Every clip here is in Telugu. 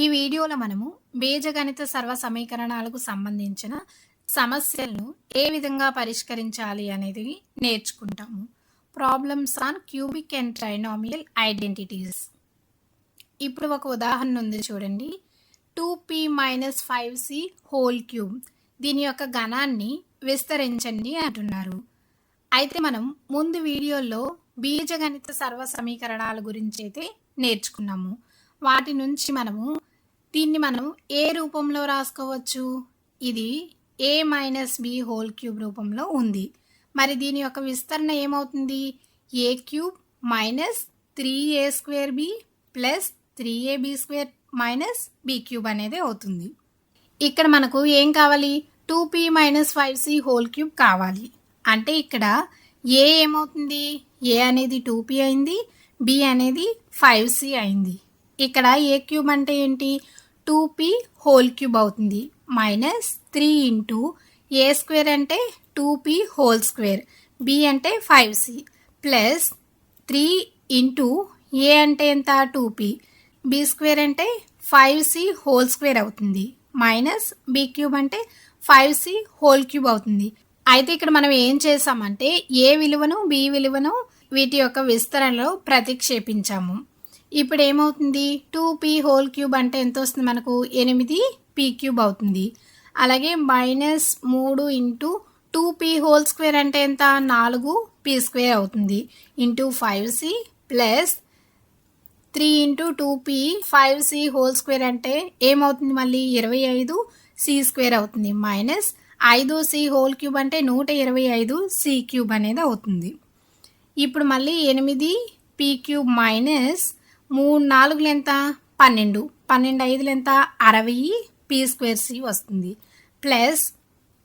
ఈ వీడియోలో మనము బీజగణిత సర్వ సమీకరణాలకు సంబంధించిన సమస్యలను ఏ విధంగా పరిష్కరించాలి అనేది నేర్చుకుంటాము. Problems on cubic and trinomial identities. ఇప్పుడు ఒక ఉదాహరణ ఉంది చూడండి. 2p - 5c హోల్ క్యూబ్, దీని యొక్క ఘనాన్ని విస్తరించండి అంటున్నారు. అయితే మనం ముందు వీడియోలో బీజగణిత సర్వ సమీకరణాల గురించి అయితే నేర్చుకున్నాము. వాటి నుంచి దీన్ని మనం ఏ రూపంలో రాసుకోవచ్చు? ఇది a - b హోల్ క్యూబ్ రూపంలో ఉంది. మరి దీని యొక్క విస్తరణ ఏమవుతుంది? a cube minus 3a² b plus 3ab² minus b cube అనేది అవుతుంది. ఇక్కడ మనకు ఏం కావాలి? 2p - 5c హోల్ క్యూబ్ కావాలి. అంటే ఇక్కడ a ఏమవుతుంది? a అనేది 2p అయింది, b అనేది 5c అయింది. ఇక్కడ a క్యూబ్ అంటే ఏంటి? 2p హోల్ క్యూబ్ అవుతుంది. మైనస్ 3 ఇంటూ a² అంటే 2p హోల్ స్క్వేర్, b అంటే 5c ప్లస్ 3 ఇంటూ a అంటే ఎంత? 2p, b² అంటే 5c హోల్ స్క్వేర్ అవుతుంది. మైనస్ b క్యూబ్ అంటే 5c హోల్ క్యూబ్ అవుతుంది. అయితే ఇక్కడ మనం ఏం చేసామంటే a విలువను b విలువను వీటి యొక్క విస్తరణలో ప్రతిక్షేపించాము. ఇప్పుడు ఏమవుతుంది? 2p హోల్ క్యూబ్ అంటే ఎంత వస్తుంది మనకు? 8p క్యూబ్ అవుతుంది. అలాగే minus 3 into 2p whole square అంటే ఎంత? 4p² అవుతుంది. Into 5c plus 3 into 2p 5c whole square అంటే ఏమవుతుంది? మళ్ళీ 25c² అవుతుంది. మైనస్ 5c హోల్ క్యూబ్ అంటే 125c క్యూబ్ అనేది అవుతుంది. ఇప్పుడు మళ్ళీ 8p క్యూబ్ మైనస్ 3 4 ఎంత? 12, 12 5 ఎంత? 60p²c వస్తుంది. ప్లస్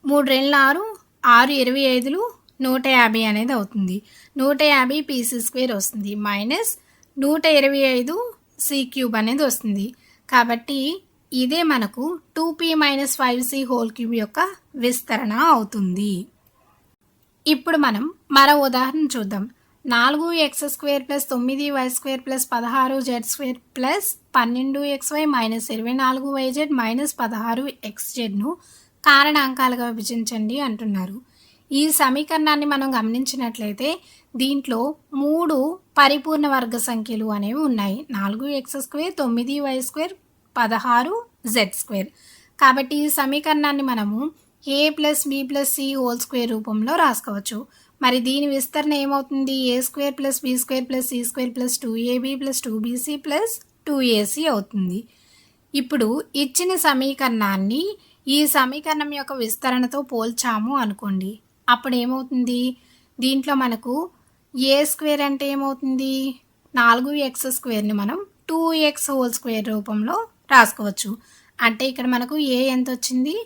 3 2 6, 6 25 150 అనేది అవుతుంది. 150pc² వస్తుంది. మైనస్ 125c క్యూబ్ అనేది వస్తుంది. కాబట్టి ఇదే మనకు 2p - 5c హోల్ క్యూబ్ యొక్క విస్తరణ అవుతుంది. ఇప్పుడు మనం మరో ఉదాహరణ చూద్దాం. 4x² plus 9y² plus 16z² plus 12xy minus 24yz minus 16xzను కారణాంకాలుగా విభజించండి అంటున్నారు. ఈ సమీకరణాన్ని మనం గమనించినట్లయితే దీంట్లో 3 పరిపూర్ణ వర్గ సంఖ్యలు అనేవి ఉన్నాయి. 4x², 9y², 16z². కాబట్టి ఈ సమీకరణాన్ని మనము a plus b plus c whole square రూపంలో రాసుకోవచ్చు. మరి దీని విస్తరణ ఏమవుతుంది? a² plus b² plus c² plus 2ab plus 2bc plus 2ac అవుతుంది. ఇప్పుడు ఇచ్చిన సమీకరణాన్ని ఈ సమీకరణం యొక్క విస్తరణతో పోల్చాము అనుకోండి. అప్పుడు ఏమవుతుంది? దీంట్లో మనకు a² అంటే ఏమవుతుంది? 4x² మనం 2x హోల్ స్క్వేర్ రూపంలో రాసుకోవచ్చు. అంటే ఇక్కడ మనకు a ఎంత వచ్చింది?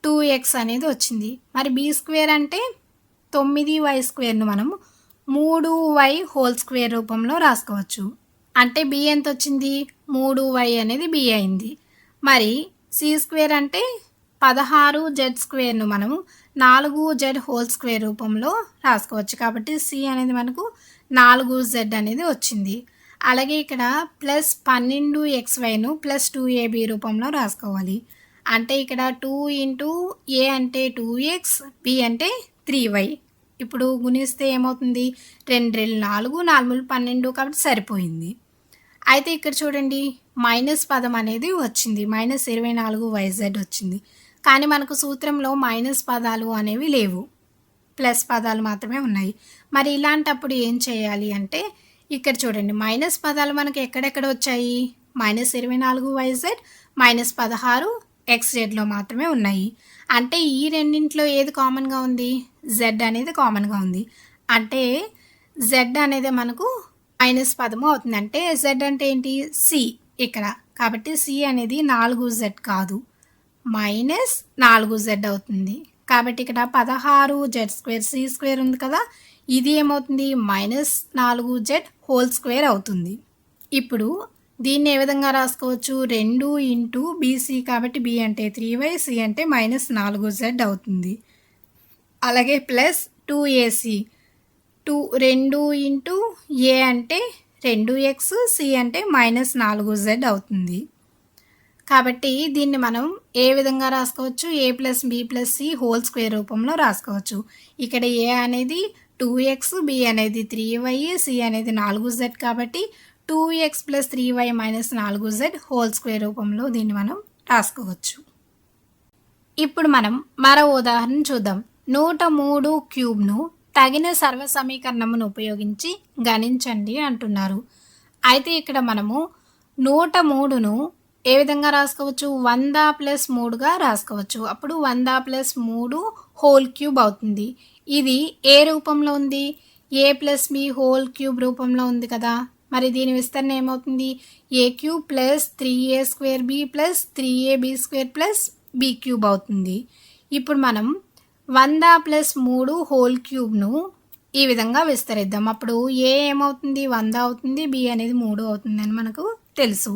2x అనేది వచ్చింది. మరి b² అంటే 9y² మనం 3y హోల్ స్క్వేర్ రూపంలో రాసుకోవచ్చు. అంటే b ఎంత వచ్చింది? 3y అనేది b అయింది. మరి c² అంటే 16z² మనము 4z హోల్ స్క్వేర్ రూపంలో రాసుకోవచ్చు. కాబట్టి c అనేది మనకు 4z అనేది వచ్చింది. అలాగే ఇక్కడ ప్లస్ 12xyను ప్లస్ 2ab రూపంలో రాసుకోవాలి. అంటే ఇక్కడ 2 ఇంటూ a అంటే 2x, b అంటే 3y. ఇప్పుడు గుణిస్తే ఏమవుతుంది? 2 2 4, 4 12 కాబట్టి సరిపోయింది. అయితే ఇక్కడ చూడండి, మైనస్ పదం అనేది వచ్చింది. మైనస్ 24yz వచ్చింది. కానీ మనకు సూత్రంలో మైనస్ పదాలు అనేవి లేవు, ప్లస్ పదాలు మాత్రమే ఉన్నాయి. మరి ఇలాంటప్పుడు ఏం చేయాలి అంటే ఇక్కడ చూడండి, మైనస్ పదాలు మనకు ఎక్కడెక్కడ వచ్చాయి? మైనస్ 24yz మైనస్ 16xzలో మాత్రమే ఉన్నాయి. అంటే ఈ రెండింటిలో ఏది కామన్గా ఉంది? z అనేది కామన్గా ఉంది. అంటే z అనేది మనకు మైనస్ పదము అవుతుంది. అంటే z అంటే ఏంటి? c ఇక్కడ. కాబట్టి c అనేది 4z కాదు, మైనస్ 4z అవుతుంది. కాబట్టి ఇక్కడ 16z² c² ఉంది కదా, ఇది ఏమవుతుంది? మైనస్ 4z హోల్ స్క్వేర్ అవుతుంది. ఇప్పుడు దీన్ని ఏ విధంగా రాసుకోవచ్చు? 2 ఇంటూ bc కాబట్టి b అంటే 3y, c అంటే మైనస్ 4z అవుతుంది. అలాగే ప్లస్ 2ac, 2 ఇంటూ a అంటే 2x, c అంటే మైనస్ 4z అవుతుంది. కాబట్టి దీన్ని మనం ఏ విధంగా రాసుకోవచ్చు? A plus B plus C whole square రూపంలో రాసుకోవచ్చు. ఇక్కడ ఏ అనేది 2x, బి అనేది 3y, సి అనేది 4z కాబట్టి 2x plus 3y minus 4z whole square రూపంలో దీన్ని మనం రాసుకోవచ్చు. ఇప్పుడు మనం మరో ఉదాహరణ చూద్దాం. 103 క్యూబ్ను తగిన సర్వ సమీకరణమును ఉపయోగించి గణించండి అంటున్నారు. అయితే ఇక్కడ మనము 103ను ఏ విధంగా రాసుకోవచ్చు? 100 ప్లస్ 3గా రాసుకోవచ్చు. అప్పుడు 100 ప్లస్ 3 హోల్ క్యూబ్ అవుతుంది. ఇది ఏ రూపంలో ఉంది? A plus B whole cube రూపంలో ఉంది కదా. మరి దీని విస్తరణ ఏమవుతుంది? A cube plus 3a square B plus 3ab square plus B cube అవుతుంది. ఇప్పుడు మనం 100 ప్లస్ 3 హోల్ క్యూబ్ను ఈ విధంగా విస్తరిద్దాం. అప్పుడు ఏ ఏమవుతుంది? 100 అవుతుంది, బి అనేది 3 అవుతుంది అని మనకు తెలుసు.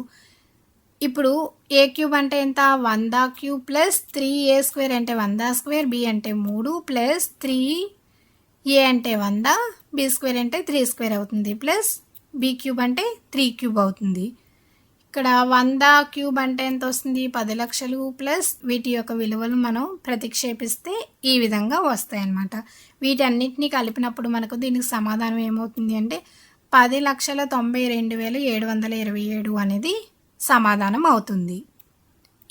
ఇప్పుడు ఏ క్యూబ్ అంటే ఎంత? 100 క్యూబ్ ప్లస్ 3a స్క్వేర్ అంటే 100 స్క్వేర్, బి అంటే 3 ప్లస్ 3a అంటే 100, బి స్క్వేర్ అంటే 3 స్క్వేర్ అవుతుంది ప్లస్ బి క్యూబ్ అంటే 3 క్యూబ్ అవుతుంది. ఇక్కడ 100 క్యూబ్ అంటే ఎంత వస్తుంది? 10 లక్షలు ప్లస్ వీటి యొక్క విలువలు మనం ప్రతిక్షేపిస్తే ఈ విధంగా వస్తాయి అన్నమాట. వీటన్నిటిని కలిపినప్పుడు మనకు దీనికి సమాధానం ఏమవుతుంది అంటే 10,92,727 అనేది సమాధానం అవుతుంది.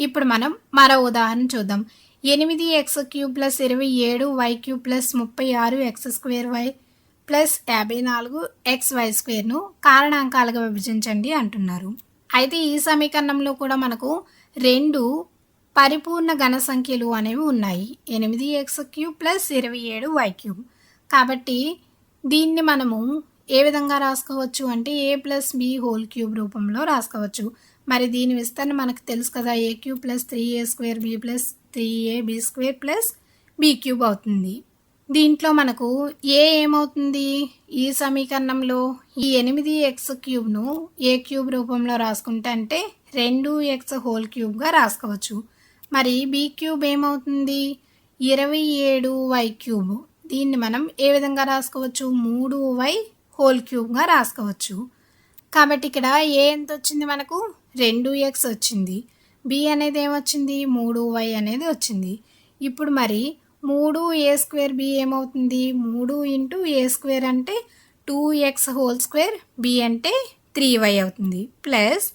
ఇప్పుడు మనం మరో ఉదాహరణ చూద్దాం. 8x cube plus 27y cube plus 36x square Y plus 54xy స్క్వేర్ను కారణాంకాలుగా విభజించండి అంటున్నారు. అయితే ఈ సమీకరణంలో కూడా మనకు 2 పరిపూర్ణ ఘన సంఖ్యలు అనేవి ఉన్నాయి. 8x cube plus 27y cube. కాబట్టి దీన్ని మనము ఏ విధంగా రాసుకోవచ్చు అంటే A plus B whole cube రూపంలో రాసుకోవచ్చు. మరి దీని విస్తరణ మనకు తెలుసు కదా. A cube plus 3a square B plus 3ab square plus B cube అవుతుంది. దీంట్లో మనకు ఏ ఏమవుతుంది? ఈ సమీకరణంలో ఈ 8x క్యూబ్ను ఏ క్యూబ్ రూపంలో రాసుకుంటే అంటే 2x హోల్ క్యూబ్గా రాసుకోవచ్చు. మరి బి క్యూబ్ ఏమవుతుంది? 27y cube. దీన్ని మనం ఏ విధంగా రాసుకోవచ్చు? 3y హోల్ క్యూబ్గా రాసుకోవచ్చు. కాబట్టి ఇక్కడ ఏ ఎంత వచ్చింది? మనకు 2x వచ్చింది. బి అనేది ఏమొచ్చింది? 3y అనేది వచ్చింది. ఇప్పుడు మరి 3a స్క్వేర్ బి ఏమవుతుంది? 3 ఇంటూ ఏ స్క్వేర్ అంటే 2x హోల్ స్క్వేర్, బి అంటే 3y అవుతుంది ప్లస్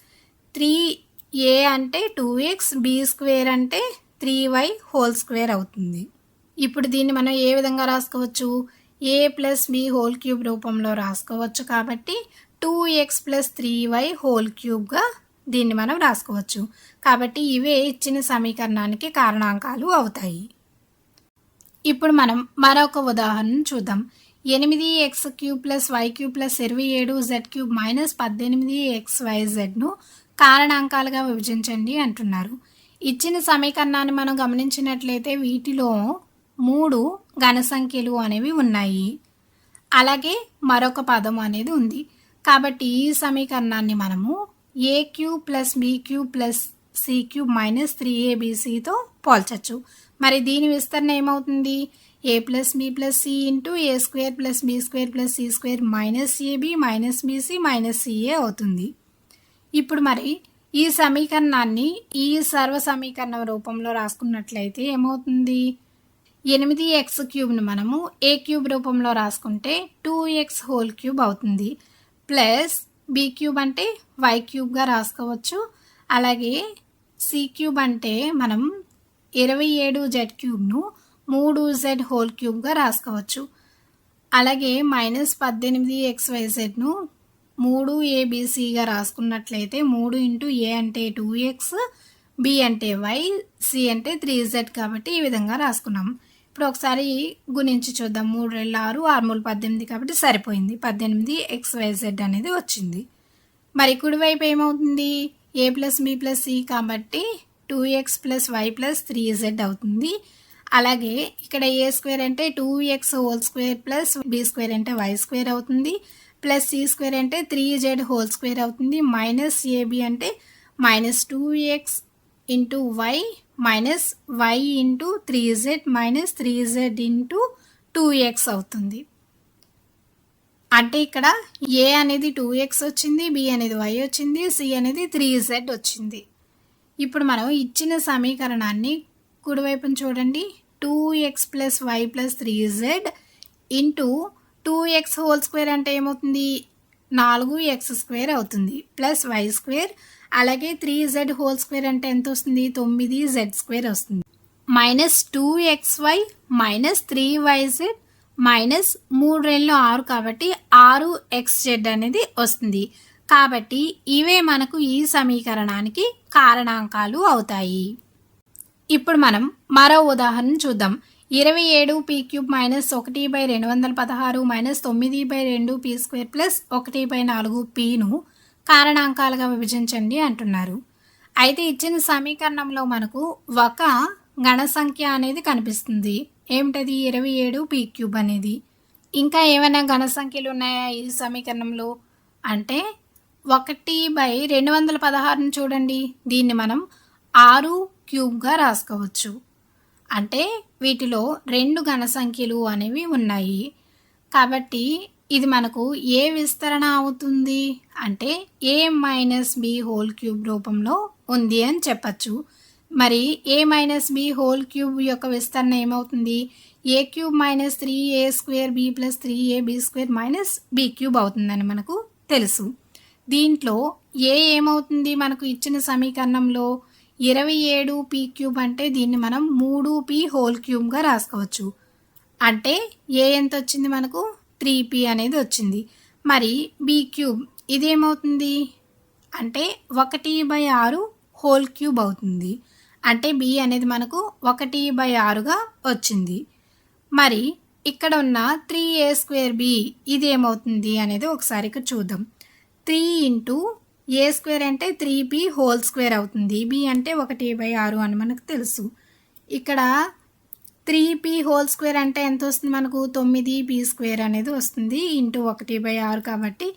3a అంటే 2x, బి స్క్వేర్ అంటే 3y హోల్ స్క్వేర్ అవుతుంది. ఇప్పుడు దీన్ని మనం ఏ విధంగా రాసుకోవచ్చు? A plus B whole cube రూపంలో రాసుకోవచ్చు. కాబట్టి 2x ప్లస్ 3y హోల్ క్యూబ్గా దీన్ని మనం రాసుకోవచ్చు. కాబట్టి ఇవే ఇచ్చిన సమీకరణానికి కారణాంకాలు అవుతాయి. ఇప్పుడు మనం మరొక ఉదాహరణ చూద్దాం. 8x cube plus y cube plus 27z cube minus 18xyzను కారణాంకాలుగా విభజించండి అంటున్నారు. ఇచ్చిన సమీకరణాన్ని మనం గమనించినట్లయితే వీటిలో 3 ఘన సంఖ్యలు అనేవి ఉన్నాయి. అలాగే మరొక పదం అనేది ఉంది. కాబట్టి ఈ సమీకరణాన్ని మనము A cube plus B cube plus C cube minus 3abcతో పోల్చచ్చు. మరి దీని విస్తరణ ఏమవుతుంది? A plus B plus C into A square plus B square plus C square minus AB minus BC minus CA అవుతుంది. ఇప్పుడు మరి ఈ సమీకరణాన్ని ఈ సర్వ సమీకరణ రూపంలో రాసుకున్నట్లయితే ఏమవుతుంది? 8x క్యూబ్ను మనము ఏ క్యూబ్ రూపంలో రాసుకుంటే 2x హోల్ క్యూబ్ అవుతుంది ప్లస్ బి క్యూబ్ అంటే y క్యూబ్గా రాసుకోవచ్చు. అలాగే సి క్యూబ్ అంటే మనం 27z క్యూబ్ను 3z హోల్ క్యూబ్గా రాసుకోవచ్చు. అలాగే మైనస్ 18xyzను 3abcగా రాసుకున్నట్లయితే 3 ఇంటూ ఏ అంటే 2x, బి అంటే y, సి అంటే 3z కాబట్టి ఈ విధంగా రాసుకున్నాం. ఇప్పుడు ఒకసారి గుణించి చూద్దాం. 3 2 6, 6 3 18 కాబట్టి సరిపోయింది. 18xyz అనేది వచ్చింది. మరి కుడివైపు ఏమవుతుంది? A plus B plus C కాబట్టి 2x plus Y plus 3z అవుతుంది. అలాగే ఇక్కడ ఏ స్క్వేర్ అంటే 2x whole square plus B square అంటే వై స్క్వేర్ అవుతుంది ప్లస్ సి స్క్వేర్ అంటే 3z హోల్ స్క్వేర్ అవుతుంది మైనస్ ఏబి అంటే minus 2x into Y minus Y into 3z minus 3z into 2x అవుతుంది. అంటే ఇక్కడ ఏ అనేది 2x వచ్చింది, బి అనేది y వచ్చింది, సి అనేది 3z వచ్చింది. ఇప్పుడు మనం ఇచ్చిన సమీకరణాన్ని కుడివైపున చూడండి. 2x plus Y plus 3z into 2x whole square అంటే ఏమవుతుంది, 4x² అవుతుంది, ప్లస్ వై స్క్వేర్, అలాగే 3z హోల్ స్క్వేర్ అంటే ఎంత వస్తుంది, 9z² వస్తుంది, minus 2xy minus 3yz minus 3 రెళ్ళు 6 కాబట్టి 6xz అనేది వస్తుంది. కాబట్టి ఇవే మనకు ఈ సమీకరణానికి కారణాంకాలు అవుతాయి. ఇప్పుడు మనం మరో ఉదాహరణ చూద్దాం. 27p³ minus 1/216 minus 9/2p² plus 1/4pను కారణాంకాలుగా విభజించండి అంటున్నారు. అయితే ఇచ్చిన సమీకరణంలో మనకు ఒక గణ సంఖ్య అనేది కనిపిస్తుంది. ఏమిటది, 27p³ అనేది. ఇంకా ఏమైనా గణ సంఖ్యలు ఉన్నాయా ఈ సమీకరణంలో అంటే 1/216ను చూడండి. దీన్ని మనం 6³ రాసుకోవచ్చు. అంటే వీటిలో 2 గణ సంఖ్యలు అనేవి ఉన్నాయి. కాబట్టి ఇది మనకు ఏ విస్తరణ అవుతుంది అంటే a-b³ రూపంలో ఉంది అని చెప్పచ్చు. మరి a-b³ యొక్క విస్తరణ ఏమవుతుంది, a³ minus 3a² b plus 3ab² minus b³ అవుతుందని మనకు తెలుసు. దీంట్లో ఏ ఏమవుతుంది మనకు ఇచ్చిన సమీకరణంలో 27p³ అంటే దీన్ని మనం 3p³ రాసుకోవచ్చు. అంటే ఏ ఎంత వచ్చింది మనకు, 3p అనేది వచ్చింది. మరి b³ ఇదేమవుతుంది అంటే 1/6³ అవుతుంది. అంటే b అనేది మనకు 1/6గా వచ్చింది. మరి ఇక్కడ ఉన్న 3a²b ఇదేమవుతుంది అనేది ఒకసారి ఇక్కడ చూద్దాం. 3 ఇంటూ a² అంటే 3p² అవుతుంది. b అంటే 1/6 అని మనకు తెలుసు. ఇక్కడ 3p² అంటే ఎంత వస్తుంది మనకు, 9p² అనేది వస్తుంది ఇంటూ 1/6 కాబట్టి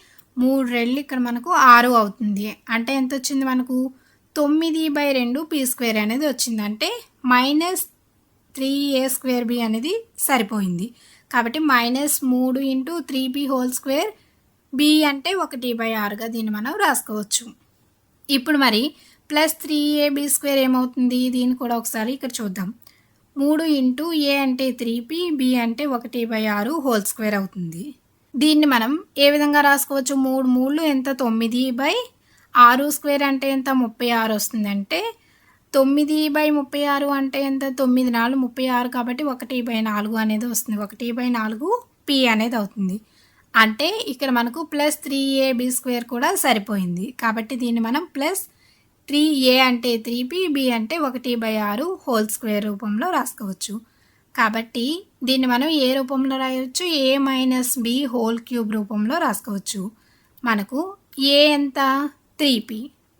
3 రెళ్ళు ఇక్కడ మనకు 6 అవుతుంది. అంటే ఎంత వచ్చింది మనకు, 9/2p² అనేది వచ్చింది. అంటే మైనస్ 3a²b అనేది సరిపోయింది. కాబట్టి -3 ఇంటూ 3p² b అంటే 1/6గా దీన్ని మనం రాసుకోవచ్చు. ఇప్పుడు మరి ప్లస్ 3ab² ఏమవుతుంది, దీన్ని కూడా ఒకసారి ఇక్కడ చూద్దాం. 3 ఇంటూ a అంటే 3p, b అంటే 1/6² అవుతుంది. దీన్ని మనం ఏ విధంగా రాసుకోవచ్చు, 3 3 ఎంత, 9/6² అంటే ఎంత, 36 వస్తుంది. అంటే 9/36 అంటే ఎంత, 9 4 36 కాబట్టి 1/4 అనేది వస్తుంది. 1/4p అనేది అవుతుంది. అంటే ఇక్కడ మనకు ప్లస్ 3ab² కూడా సరిపోయింది. కాబట్టి దీన్ని మనం ప్లస్ 3a అంటే 3p, b అంటే 1/6² రూపంలో రాసుకోవచ్చు. కాబట్టి దీన్ని మనం ఏ రూపంలో రాయవచ్చు, a-b³ రూపంలో రాసుకోవచ్చు. మనకు a ఎంత, 3p,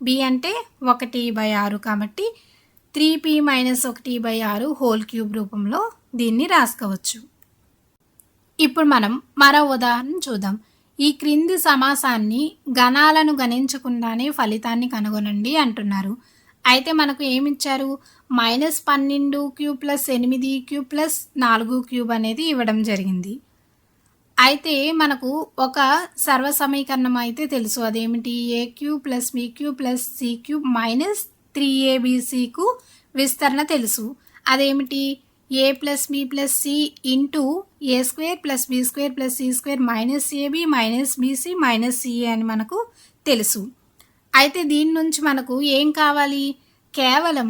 b అంటే 1/6 కాబట్టి 3p - 1/6³ రూపంలో దీన్ని రాసుకోవచ్చు. ఇప్పుడు మనం మరో ఉదాహరణ చూద్దాం. ఈ క్రింది సమాసాన్ని గణాలను గణించకుండానే ఫలితాన్ని కనుగొనండి అంటున్నారు. అయితే మనకు ఏమిచ్చారు, -12³ ప్లస్ 8³ ప్లస్ 4³ అనేది ఇవ్వడం జరిగింది. అయితే మనకు ఒక సర్వ సమీకరణం అయితే తెలుసు. అదేమిటి, a³ plus b³ plus c³ minus 3abcకు విస్తరణ తెలుసు. అదేమిటి, a plus b plus c into a² plus b² plus c² minus ab minus bc minus ca అని మనకు తెలుసు. అయితే దీని నుంచి మనకు ఏం కావాలి, కేవలం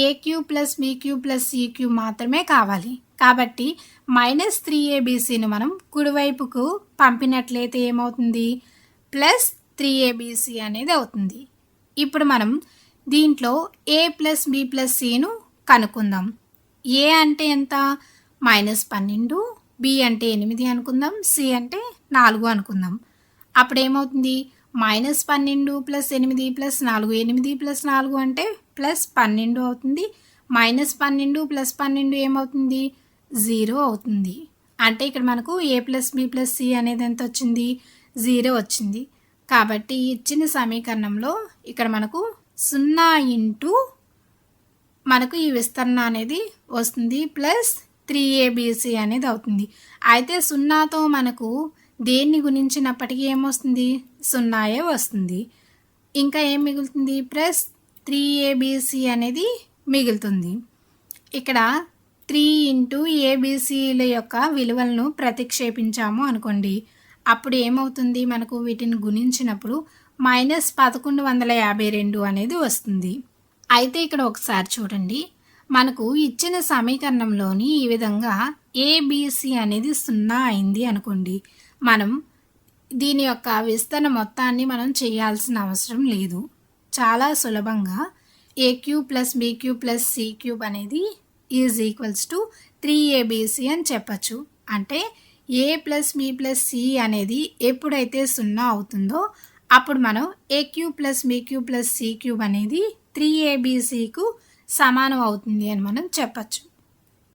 a³ plus b³ plus c³ మాత్రమే కావాలి. కాబట్టి -3abcను మనం కుడివైపుకు పంపినట్లయితే ఏమవుతుంది, ప్లస్ 3abc అనేది అవుతుంది. ఇప్పుడు మనం దీంట్లో a ప్లస్ b ప్లస్ cను కనుక్కుందాం. a అంటే ఎంత, -12, b అంటే 8 అనుకుందాం, c అంటే 4 అనుకుందాం. అప్పుడు ఏమవుతుంది, -12 ప్లస్ 8 ప్లస్ 4, 8 ప్లస్ 4 అంటే ప్లస్ 12 అవుతుంది. -12 ప్లస్ 12 ఏమవుతుంది, 0 అవుతుంది. అంటే ఇక్కడ మనకు a plus b plus c అనేది ఎంత వచ్చింది, 0 వచ్చింది. కాబట్టి ఇచ్చిన సమీకరణంలో ఇక్కడ మనకు 0 ఇంటూ మనకు ఈ విస్తరణ అనేది వస్తుంది ప్లస్ 3abc అనేది అవుతుంది. అయితే 0తో మనకు దేన్ని గుణించినప్పటికీ ఏమొస్తుంది, 0 వస్తుంది. ఇంకా ఏం మిగులుతుంది, ప్లస్ 3ABC అనేది మిగులుతుంది. ఇక్కడ 3 ఇంటూ ఏబీసీల యొక్క విలువలను ప్రతిక్షేపించాము అనుకోండి. అప్పుడు ఏమవుతుంది, మనకు వీటిని గుణించినప్పుడు -1152 అనేది వస్తుంది. అయితే ఇక్కడ ఒకసారి చూడండి, మనకు ఇచ్చిన సమీకరణంలోని ఈ విధంగా ఏబీసీ అనేది 0 అయింది అనుకోండి. మనం దీని యొక్క విస్తరణ మొత్తాన్ని మనం చేయాల్సిన అవసరం లేదు. చాలా సులభంగా a³ + b³ + c³ అనేది ఈజ్ ఈక్వల్స్ టు 3ABC అని చెప్పచ్చు. అంటే a + b + c అనేది ఎప్పుడైతే 0 అవుతుందో అప్పుడు మనం a³ + b³ + c³ అనేది 3ABCకు సమానం అవుతుంది అని మనం చెప్పచ్చు.